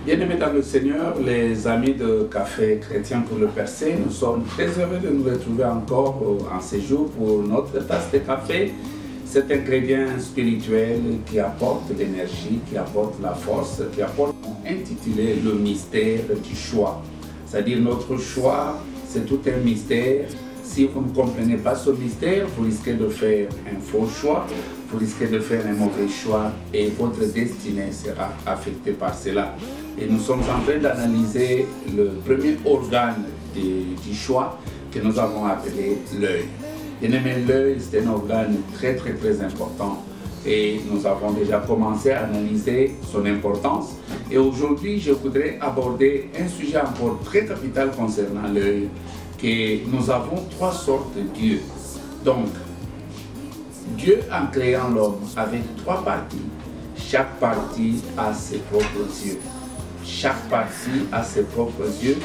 Bien-aimés dans le Seigneur, les amis de Café Chrétien pour le Percé, nous sommes très heureux de nous retrouver encore en séjour pour notre tasse de café. Cet ingrédient spirituel qui apporte l'énergie, qui apporte la force, qui apporte, intitulé le mystère du choix. C'est-à-dire notre choix, c'est tout un mystère. Si vous ne comprenez pas ce mystère, vous risquez de faire un faux choix, vous risquez de faire un mauvais choix et votre destinée sera affectée par cela. Et nous sommes en train d'analyser le premier organe du choix que nous avons appelé l'œil. Bien-aimé, l'œil, c'est un organe très important et nous avons déjà commencé à analyser son importance. Et aujourd'hui, je voudrais aborder un sujet encore très capital concernant l'œil, que nous avons trois sortes de Dieu. Donc, Dieu en créant l'homme avec trois parties. Chaque partie a ses propres yeux. Chaque partie a ses propres yeux.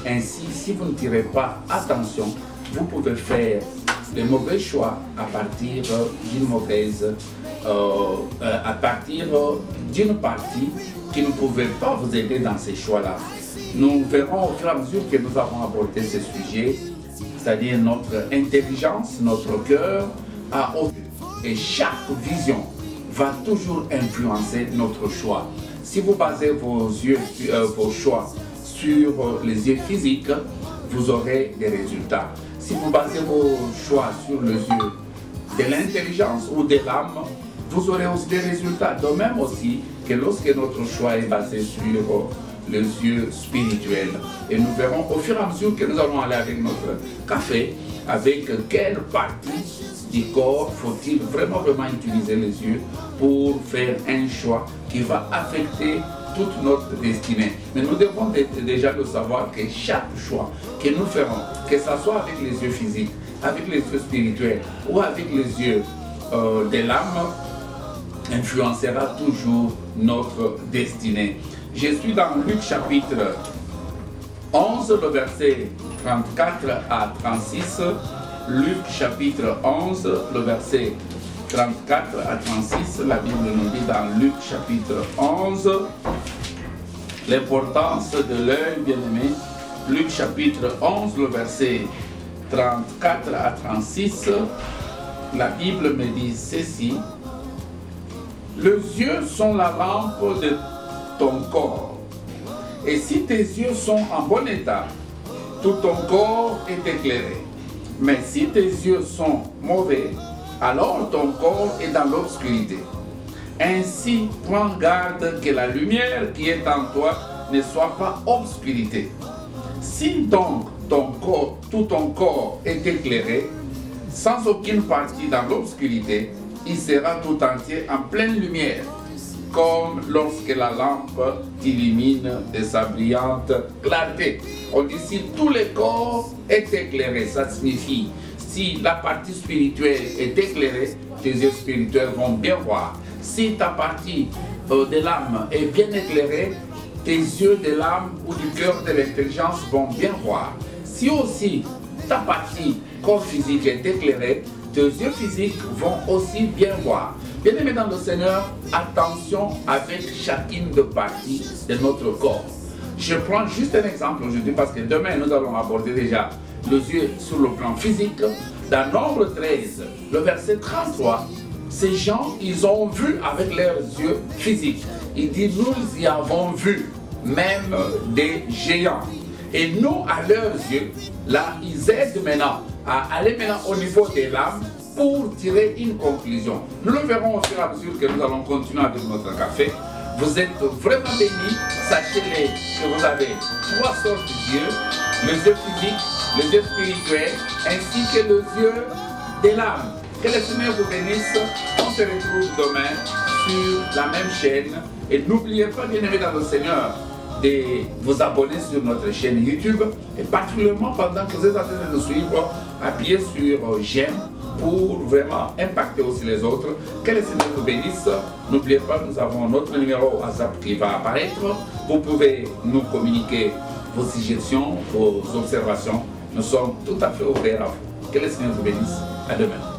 Ainsi, si vous ne tirez pas attention, vous pouvez faire de mauvais choix à partir d'une partie qui ne pouvait pas vous aider dans ces choix-là. Nous verrons au fur et à mesure que nous avons abordé ce sujet, c'est-à-dire notre intelligence, notre cœur a autre. Et chaque vision va toujours influencer notre choix. Si vous basez vos choix sur les yeux physiques, vous aurez des résultats. Si vous basez vos choix sur les yeux de l'intelligence ou de l'âme, vous aurez aussi des résultats. De même aussi que lorsque notre choix est basé sur les yeux spirituels. Et nous verrons au fur et à mesure que nous allons aller avec notre café, avec quelle partie du corps faut-il vraiment utiliser les yeux pour faire un choix qui va affecter toute notre destinée. Mais nous devons déjà le savoir que chaque choix que nous ferons, que ce soit avec les yeux physiques, avec les yeux spirituels ou avec les yeux de l'âme, influencera toujours notre destinée. Je suis dans Luc chapitre 11, le verset 34 à 36. Luc chapitre 11, le verset 34 à 36. La Bible nous dit dans Luc chapitre 11 l'importance de l'œil, bien-aimé. Luc chapitre 11, le verset 34 à 36. La Bible me dit ceci. Les yeux sont la lampe de ton corps. Et si tes yeux sont en bon état, tout ton corps est éclairé. Mais si tes yeux sont mauvais, alors ton corps est dans l'obscurité. Ainsi, prends garde que la lumière qui est en toi ne soit pas obscurité. Si donc tout ton corps est éclairé, sans aucune partie dans l'obscurité, il sera tout entier en pleine lumière, comme lorsque la lampe t'illumine de sa brillante clarté. On dit si tout le corps est éclairé, ça signifie si la partie spirituelle est éclairée, tes yeux spirituels vont bien voir. Si ta partie de l'âme est bien éclairée, tes yeux de l'âme ou du cœur de l'intelligence vont bien voir. Si aussi ta partie corps physique est éclairée, tes yeux physiques vont aussi bien voir. Bien-aimés dans le Seigneur, attention avec chacune des parties de notre corps. Je prends juste un exemple aujourd'hui parce que demain nous allons aborder déjà les yeux sur le plan physique. Dans Nombre 13, le verset 33, ces gens, ils ont vu avec leurs yeux physiques. Il dit, nous y avons vu même des géants. Et nous, à leurs yeux, là, ils aident maintenant à aller maintenant au niveau de l'âme pour tirer une conclusion. Nous le verrons au fur et à mesure que nous allons continuer avec notre café. Vous êtes vraiment bénis. Sachez-les que vous avez trois sortes d'yeux, les yeux physiques, les yeux spirituels, ainsi que les yeux de l'âme. Que le Seigneur vous bénisse. On se retrouve demain sur la même chaîne. Et n'oubliez pas, bien-aimés dans le Seigneur, de vous abonner sur notre chaîne YouTube. Et particulièrement pendant que vous êtes en train de nous suivre, appuyez sur j'aime pour vraiment impacter aussi les autres. Que le Seigneur vous bénisse. N'oubliez pas, nous avons notre numéro WhatsApp qui va apparaître. Vous pouvez nous communiquer vos suggestions, vos observations. Nous sommes tout à fait ouverts à vous. Que le Seigneur vous bénisse. À demain.